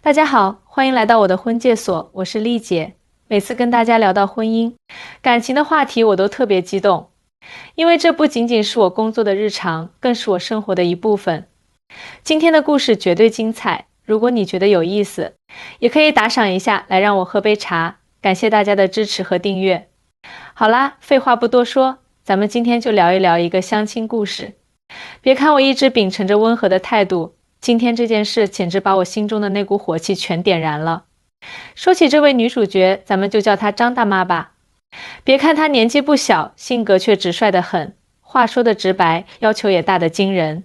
大家好，欢迎来到我的婚介所，我是丽姐。每次跟大家聊到婚姻、感情的话题，我都特别激动，因为这不仅仅是我工作的日常，更是我生活的一部分。今天的故事绝对精彩，如果你觉得有意思，也可以打赏一下，来让我喝杯茶。感谢大家的支持和订阅。好啦，废话不多说，咱们今天就聊一聊一个相亲故事。别看我一直秉承着温和的态度，今天这件事简直把我心中的那股火气全点燃了。说起这位女主角，咱们就叫她张大妈吧。别看她年纪不小，性格却直率得很，话说的直白，要求也大得惊人。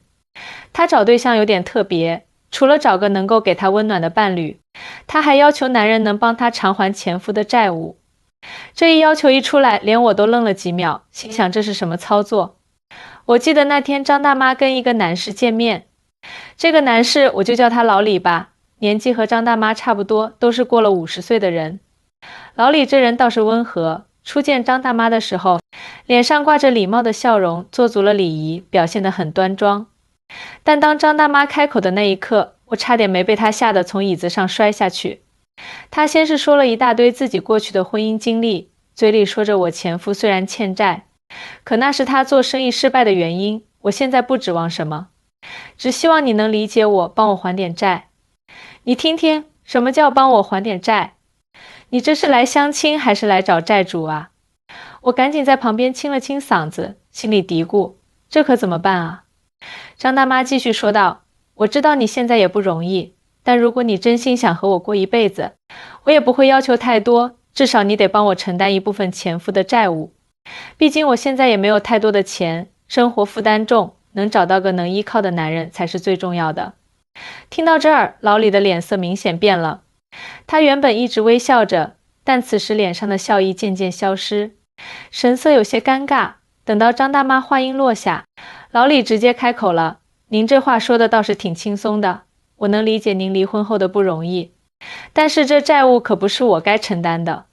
她找对象有点特别，除了找个能够给她温暖的伴侣，她还要求男人能帮她偿还前夫的债务。这一要求一出来，连我都愣了几秒，心想这是什么操作？我记得那天张大妈跟一个男士见面，这个男士我就叫他老李吧，年纪和张大妈差不多，都是过了50岁的人。老李这人倒是温和，初见张大妈的时候，脸上挂着礼貌的笑容，做足了礼仪，表现得很端庄。但当张大妈开口的那一刻，我差点没被她吓得从椅子上摔下去。她先是说了一大堆自己过去的婚姻经历，嘴里说着我前夫虽然欠债，可那是他做生意失败的原因，我现在不指望什么，只希望你能理解我，帮我还点债。你听听，什么叫帮我还点债？你这是来相亲还是来找债主啊？我赶紧在旁边清了清嗓子，心里嘀咕，这可怎么办啊？张大妈继续说道，我知道你现在也不容易，但如果你真心想和我过一辈子，我也不会要求太多，至少你得帮我承担一部分前夫的债务。毕竟我现在也没有太多的钱，生活负担重，能找到个能依靠的男人才是最重要的。听到这儿，老李的脸色明显变了。他原本一直微笑着，但此时脸上的笑意渐渐消失，神色有些尴尬。等到张大妈话音落下，老李直接开口了，您这话说的倒是挺轻松的，我能理解您离婚后的不容易，但是这债务可不是我该承担的。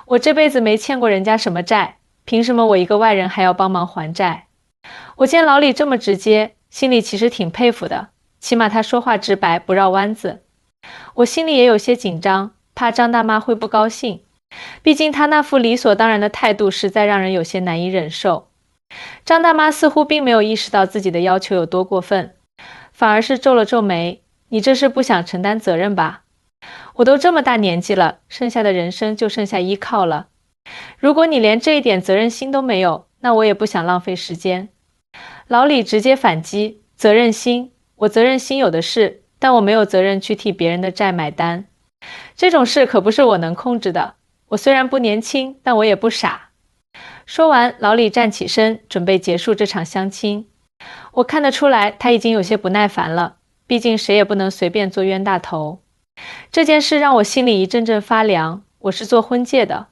我这辈子没欠过人家什么债，凭什么我一个外人还要帮忙还债？我见老李这么直接，心里其实挺佩服的，起码他说话直白，不绕弯子。我心里也有些紧张，怕张大妈会不高兴，毕竟他那副理所当然的态度实在让人有些难以忍受。张大妈似乎并没有意识到自己的要求有多过分，反而是皱了皱眉，你这是不想承担责任吧？我都这么大年纪了，剩下的人生就剩下依靠了。如果你连这一点责任心都没有，那我也不想浪费时间。老李直接反击，责任心？我责任心有的是，但我没有责任去替别人的债买单。这种事可不是我能控制的。我虽然不年轻，但我也不傻。说完，老李站起身，准备结束这场相亲。我看得出来，他已经有些不耐烦了，毕竟谁也不能随便做冤大头。这件事让我心里一阵阵发凉，我是做婚介的，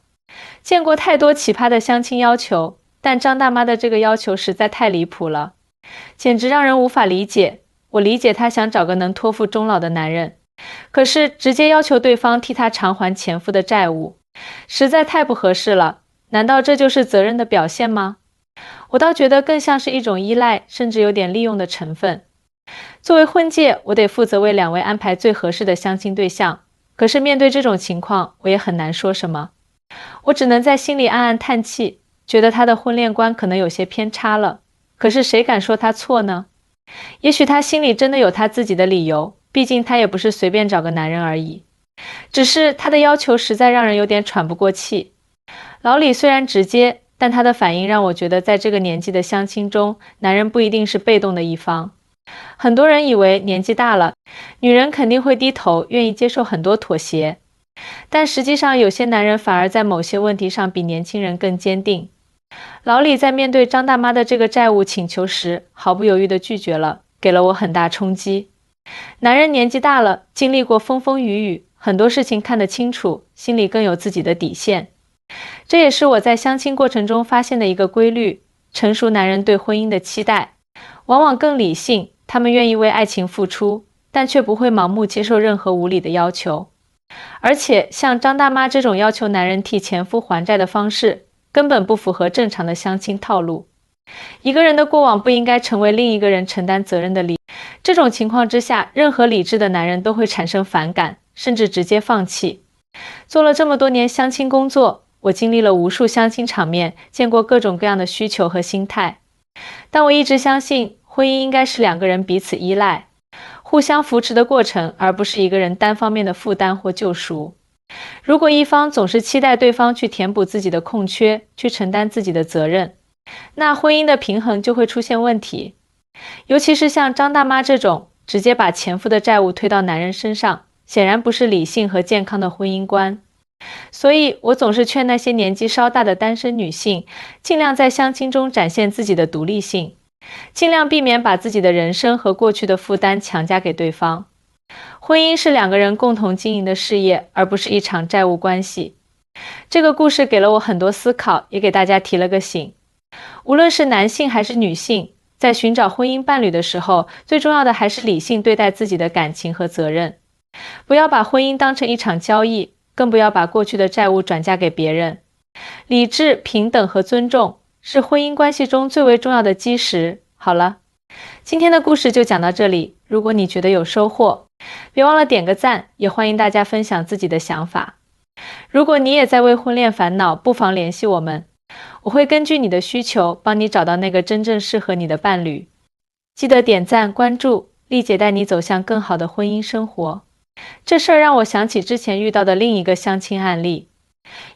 见过太多奇葩的相亲要求，但张大妈的这个要求实在太离谱了，简直让人无法理解。我理解她想找个能托付终老的男人，可是直接要求对方替她偿还前夫的债务，实在太不合适了。难道这就是责任的表现吗？我倒觉得更像是一种依赖，甚至有点利用的成分。作为婚介，我得负责为2位安排最合适的相亲对象，可是面对这种情况，我也很难说什么。我只能在心里暗暗叹气，觉得他的婚恋观可能有些偏差了，可是谁敢说他错呢？也许他心里真的有他自己的理由，毕竟他也不是随便找个男人而已。只是他的要求实在让人有点喘不过气。老李虽然直接，但他的反应让我觉得在这个年纪的相亲中，男人不一定是被动的一方。很多人以为年纪大了，女人肯定会低头，愿意接受很多妥协。但实际上有些男人反而在某些问题上比年轻人更坚定。老李在面对张大妈的这个债务请求时，毫不犹豫地拒绝了，给了我很大冲击。男人年纪大了，经历过风风雨雨，很多事情看得清楚，心里更有自己的底线。这也是我在相亲过程中发现的一个规律，成熟男人对婚姻的期待往往更理性，他们愿意为爱情付出，但却不会盲目接受任何无理的要求。而且像张大妈这种要求男人替前夫还债的方式，根本不符合正常的相亲套路。一个人的过往不应该成为另一个人承担责任的理由。这种情况之下，任何理智的男人都会产生反感，甚至直接放弃。做了这么多年相亲工作，我经历了无数相亲场面，见过各种各样的需求和心态。但我一直相信，婚姻应该是两个人彼此依赖、互相扶持的过程，而不是一个人单方面的负担或救赎。如果一方总是期待对方去填补自己的空缺，去承担自己的责任，那婚姻的平衡就会出现问题。尤其是像张大妈这种直接把前夫的债务推到男人身上，显然不是理性和健康的婚姻观。所以我总是劝那些年纪稍大的单身女性，尽量在相亲中展现自己的独立性，尽量避免把自己的人生和过去的负担强加给对方。婚姻是两个人共同经营的事业，而不是一场债务关系。这个故事给了我很多思考，也给大家提了个醒。无论是男性还是女性，在寻找婚姻伴侣的时候，最重要的还是理性对待自己的感情和责任。不要把婚姻当成一场交易，更不要把过去的债务转嫁给别人。理智、平等和尊重是婚姻关系中最为重要的基石。好了，今天的故事就讲到这里。如果你觉得有收获，别忘了点个赞，也欢迎大家分享自己的想法。如果你也在为婚恋烦恼，不妨联系我们，我会根据你的需求帮你找到那个真正适合你的伴侣。记得点赞关注，丽姐带你走向更好的婚姻生活。这事儿让我想起之前遇到的另一个相亲案例。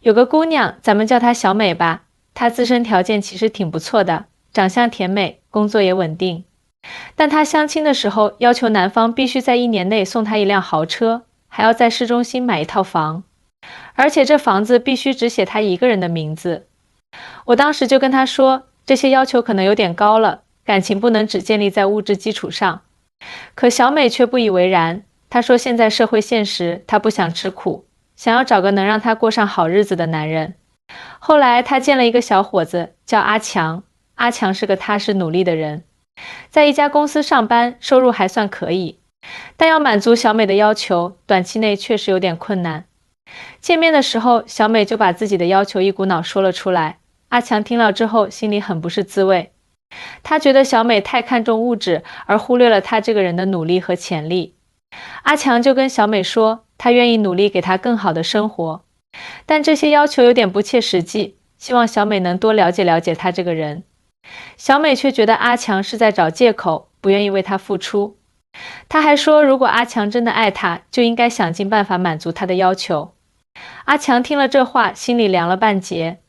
有个姑娘，咱们叫她小美吧，她自身条件其实挺不错的，长相甜美，工作也稳定。但她相亲的时候要求男方必须在1年内送她一辆豪车，还要在市中心买一套房，而且这房子必须只写她一个人的名字。我当时就跟她说，这些要求可能有点高了，感情不能只建立在物质基础上。可小美却不以为然，她说现在社会现实，她不想吃苦，想要找个能让她过上好日子的男人。后来她见了一个小伙子，叫阿强。阿强是个踏实努力的人，在一家公司上班，收入还算可以，但要满足小美的要求，短期内确实有点困难。见面的时候，小美就把自己的要求一股脑说了出来。阿强听了之后，心里很不是滋味。他觉得小美太看重物质，而忽略了他这个人的努力和潜力。阿强就跟小美说，他愿意努力给她更好的生活，但这些要求有点不切实际，希望小美能多了解了解他这个人。小美却觉得阿强是在找借口，不愿意为他付出。他还说，如果阿强真的爱她，就应该想尽办法满足他的要求。阿强听了这话，心里凉了半截。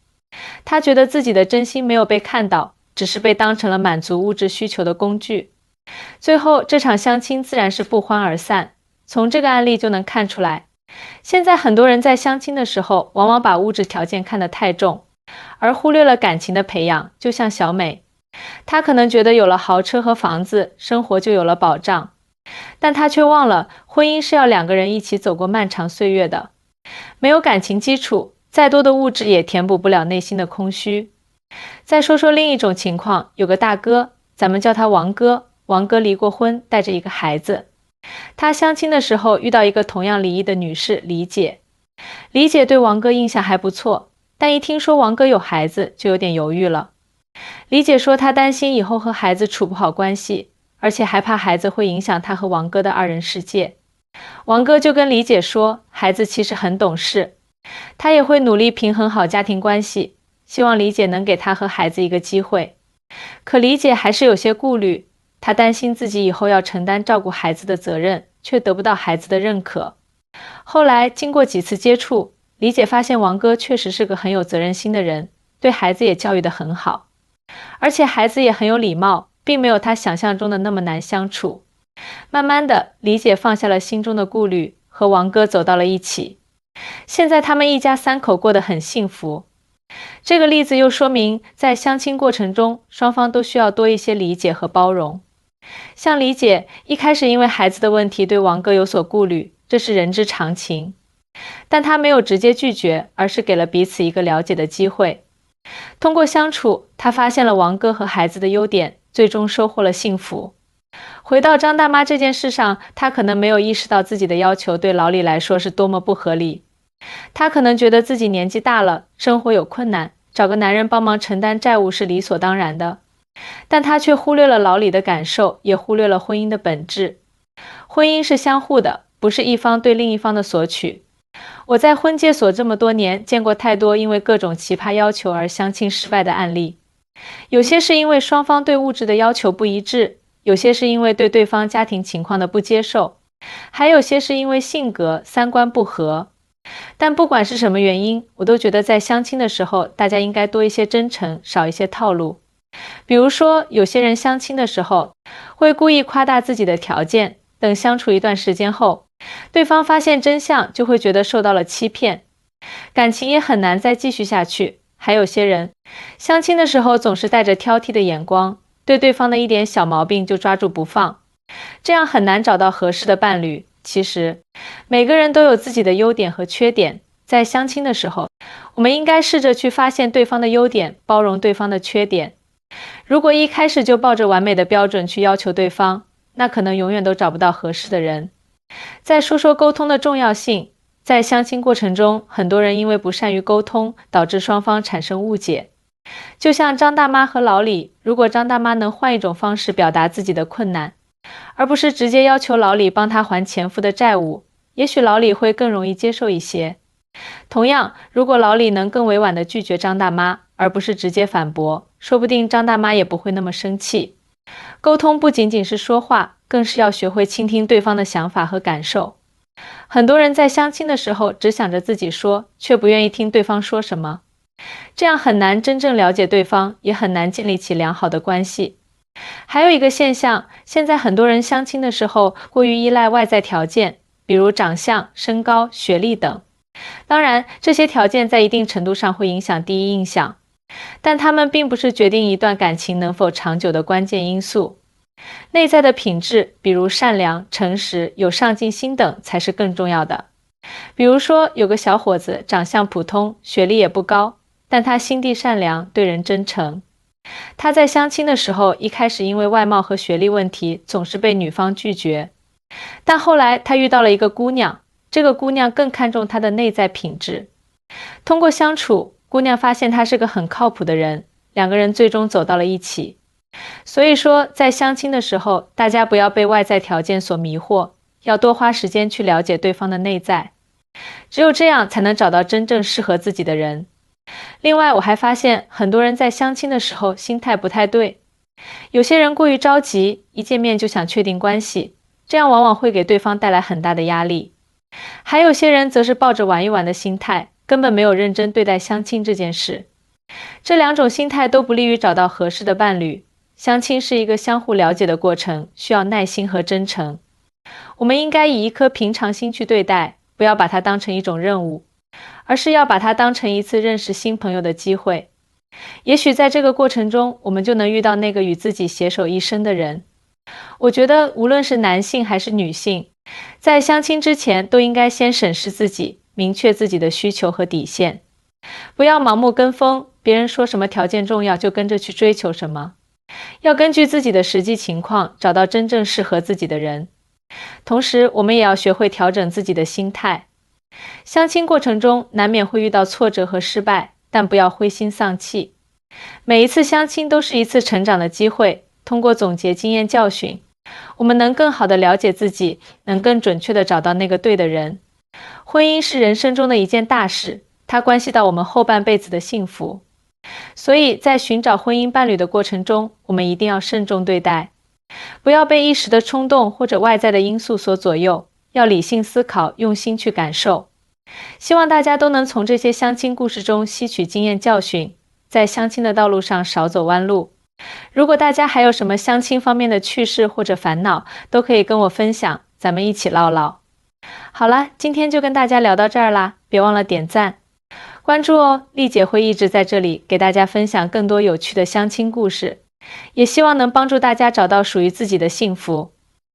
他觉得自己的真心没有被看到，只是被当成了满足物质需求的工具。最后这场相亲自然是不欢而散。从这个案例就能看出来，现在很多人在相亲的时候，往往把物质条件看得太重，而忽略了感情的培养。就像小美，她可能觉得有了豪车和房子，生活就有了保障，但她却忘了，婚姻是要两个人一起走过漫长岁月的。没有感情基础，再多的物质也填补不了内心的空虚。再说说另一种情况，有个大哥，咱们叫他王哥。王哥离过婚，带着一个孩子。他相亲的时候遇到一个同样离异的女士李姐。李姐对王哥印象还不错，但一听说王哥有孩子，就有点犹豫了。李姐说她担心以后和孩子处不好关系，而且还怕孩子会影响她和王哥的二人世界。王哥就跟李姐说，孩子其实很懂事，他也会努力平衡好家庭关系，希望李姐能给他和孩子一个机会。可李姐还是有些顾虑，她担心自己以后要承担照顾孩子的责任，却得不到孩子的认可。后来经过几次接触，李姐发现王哥确实是个很有责任心的人，对孩子也教育得很好，而且孩子也很有礼貌，并没有她想象中的那么难相处。慢慢的，李姐放下了心中的顾虑，和王哥走到了一起。现在他们一家3口过得很幸福。这个例子又说明，在相亲过程中，双方都需要多一些理解和包容。像李姐一开始因为孩子的问题对王哥有所顾虑，这是人之常情，但她没有直接拒绝，而是给了彼此一个了解的机会。通过相处，她发现了王哥和孩子的优点，最终收获了幸福。回到张大妈这件事上，她可能没有意识到自己的要求对老李来说是多么不合理。她可能觉得自己年纪大了，生活有困难，找个男人帮忙承担债务是理所当然的。但她却忽略了老李的感受，也忽略了婚姻的本质。婚姻是相互的，不是一方对另一方的索取。我在婚介所这么多年，见过太多因为各种奇葩要求而相亲失败的案例。有些是因为双方对物质的要求不一致，有些是因为对对方家庭情况的不接受，还有些是因为性格、三观不合。但不管是什么原因，我都觉得在相亲的时候，大家应该多一些真诚，少一些套路。比如说，有些人相亲的时候，会故意夸大自己的条件，等相处一段时间后，对方发现真相，就会觉得受到了欺骗，感情也很难再继续下去。还有些人，相亲的时候总是带着挑剔的眼光，对对方的一点小毛病就抓住不放，这样很难找到合适的伴侣。其实，每个人都有自己的优点和缺点，在相亲的时候，我们应该试着去发现对方的优点，包容对方的缺点。如果一开始就抱着完美的标准去要求对方，那可能永远都找不到合适的人。再说说沟通的重要性，在相亲过程中，很多人因为不善于沟通，导致双方产生误解。就像张大妈和老李，如果张大妈能换一种方式表达自己的困难，而不是直接要求老李帮他还前夫的债务，也许老李会更容易接受一些。同样，如果老李能更委婉地拒绝张大妈，而不是直接反驳，说不定张大妈也不会那么生气。沟通不仅仅是说话，更是要学会倾听对方的想法和感受。很多人在相亲的时候只想着自己说，却不愿意听对方说什么，这样很难真正了解对方，也很难建立起良好的关系。还有一个现象，现在很多人相亲的时候过于依赖外在条件，比如长相、身高、学历等。当然，这些条件在一定程度上会影响第一印象，但它们并不是决定一段感情能否长久的关键因素。内在的品质，比如善良、诚实、有上进心等，才是更重要的。比如说，有个小伙子长相普通，学历也不高，但他心地善良，对人真诚。他在相亲的时候，一开始因为外貌和学历问题，总是被女方拒绝。但后来他遇到了一个姑娘，这个姑娘更看重他的内在品质。通过相处，姑娘发现他是个很靠谱的人，两个人最终走到了一起。所以说，在相亲的时候，大家不要被外在条件所迷惑，要多花时间去了解对方的内在。只有这样才能找到真正适合自己的人。另外，我还发现很多人在相亲的时候心态不太对，有些人过于着急，一见面就想确定关系，这样往往会给对方带来很大的压力。还有些人则是抱着玩一玩的心态，根本没有认真对待相亲这件事。这两种心态都不利于找到合适的伴侣。相亲是一个相互了解的过程，需要耐心和真诚。我们应该以一颗平常心去对待，不要把它当成一种任务，而是要把它当成一次认识新朋友的机会。也许在这个过程中，我们就能遇到那个与自己携手一生的人。我觉得无论是男性还是女性，在相亲之前都应该先审视自己，明确自己的需求和底线，不要盲目跟风，别人说什么条件重要就跟着去追求什么。要根据自己的实际情况，找到真正适合自己的人。同时，我们也要学会调整自己的心态。相亲过程中难免会遇到挫折和失败，但不要灰心丧气。每一次相亲都是一次成长的机会，通过总结经验教训，我们能更好地了解自己，能更准确地找到那个对的人。婚姻是人生中的一件大事，它关系到我们后半辈子的幸福。所以在寻找婚姻伴侣的过程中，我们一定要慎重对待，不要被一时的冲动或者外在的因素所左右，要理性思考，用心去感受。希望大家都能从这些相亲故事中吸取经验教训，在相亲的道路上少走弯路。如果大家还有什么相亲方面的趣事或者烦恼，都可以跟我分享，咱们一起唠唠。好了，今天就跟大家聊到这儿啦，别忘了点赞关注哦，丽姐会一直在这里给大家分享更多有趣的相亲故事，也希望能帮助大家找到属于自己的幸福。